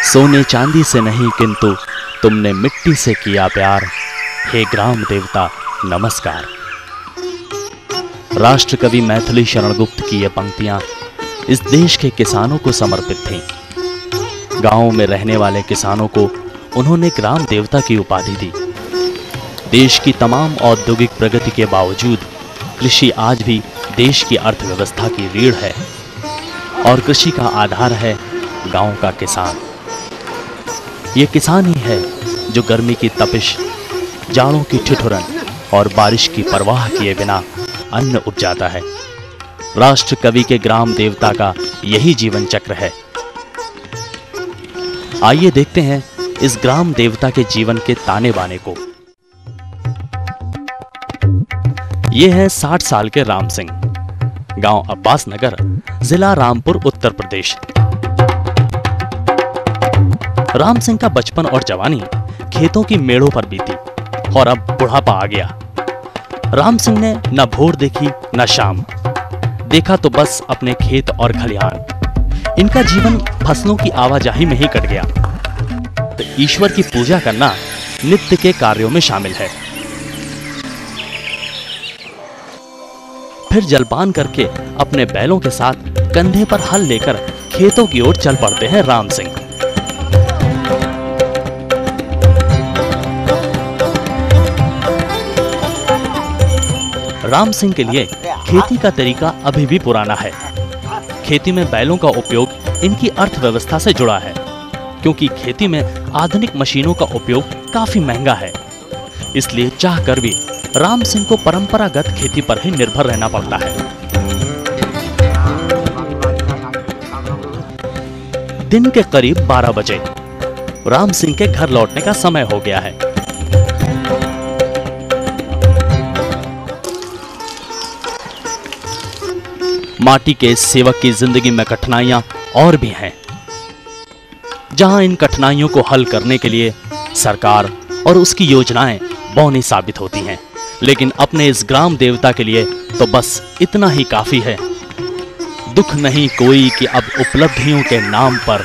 सोने चांदी से नहीं किंतु तुमने मिट्टी से किया प्यार, हे ग्राम देवता नमस्कार। राष्ट्र कवि मैथिली शरण गुप्त की ये पंक्तियां इस देश के किसानों को समर्पित थीं। गांवों में रहने वाले किसानों को उन्होंने ग्राम देवता की उपाधि दी। देश की तमाम औद्योगिक प्रगति के बावजूद कृषि आज भी देश की अर्थव्यवस्था की रीढ़ है और कृषि का आधार है गांव का किसान। ये किसान ही है जो गर्मी की तपिश, जाड़ों की ठिठुरन और बारिश की परवाह किए बिना अन्न उपजाता है। राष्ट्र कवि के ग्राम देवता का यही जीवन चक्र है। आइए देखते हैं इस ग्राम देवता के जीवन के ताने बाने को। ये हैं 60 साल के राम सिंह, गांव अब्बास नगर, जिला रामपुर, उत्तर प्रदेश। राम सिंह का बचपन और जवानी खेतों की मेड़ों पर बीती और अब बुढ़ापा आ गया। राम सिंह ने न भोर देखी न शाम, देखा तो बस अपने खेत और खलिहान। इनका जीवन फसलों की आवाजाही में ही कट गया। तो ईश्वर की पूजा करना नित्य के कार्यों में शामिल है। फिर जलपान करके अपने बैलों के साथ कंधे पर हल लेकर खेतों की ओर चल पड़ते हैं राम सिंह। राम सिंह के लिए खेती का तरीका अभी भी पुराना है। खेती में बैलों का उपयोग इनकी अर्थव्यवस्था से जुड़ा है, क्योंकि खेती में आधुनिक मशीनों का उपयोग काफी महंगा है। इसलिए चाहकर भी राम सिंह को परंपरागत खेती पर ही निर्भर रहना पड़ता है। दिन के करीब 12 बजे राम सिंह के घर लौटने का समय हो गया है। माटी के इस सेवक की जिंदगी में कठिनाइयां और भी हैं, जहां इन कठिनाइयों को हल करने के लिए सरकार और उसकी योजनाएं बौनी साबित होती हैं। लेकिन अपने इस ग्राम देवता के लिए तो बस इतना ही काफी है। दुख नहीं कोई कि अब उपलब्धियों के नाम पर,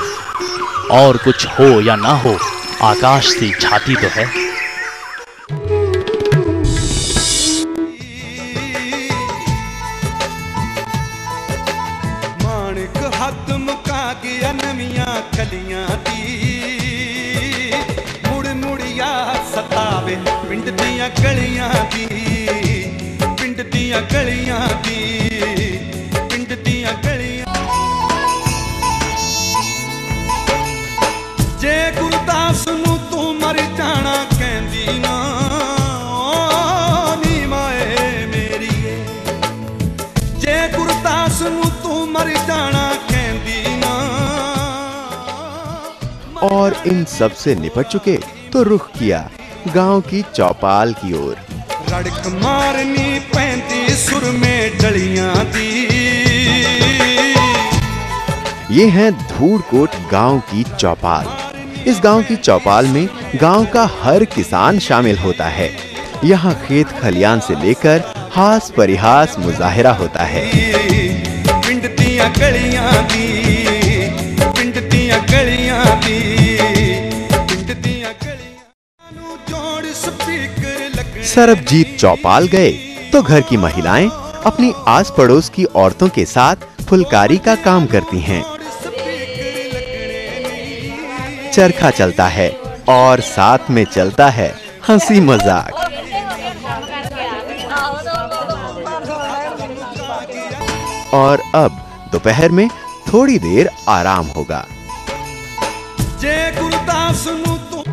और कुछ हो या ना हो आकाश सी छाती तो है। कलियां दी मुड़ मुड़िया सतावे पिंड दियां गलियां दी, पिंड दियां गलियां दी, पिंड दियां गलियां। जे गुरदास नू तू मर जाना कहंदी ना नी माए मेरीए, जे गुरदास नू तू मर जाना कहंदी ना। और इन सब से निपट चुके तो रुख किया गांव की चौपाल की ओर। रड़क मारनी पैंती सुर में डलियां दी। ये है धूड़कोट गांव की चौपाल। इस गांव की चौपाल में गांव का हर किसान शामिल होता है। यहाँ खेत खलियान से लेकर हास परिहास मुजाहिरा होता है। पिंड दियां गलियां दी, पिंड दियां गलियां दी, पिंड दियां गलियां नू जोड़ स्पीकर लगने। सरबजीत चौपाल गए तो घर की महिलाएं अपनी आस पड़ोस की औरतों के साथ फुलकारी का काम करती हैं। चरखा चलता है और साथ में चलता है हंसी मजाक। और अब दोपहर में थोड़ी देर आराम होगा। जय गुरदास नू तू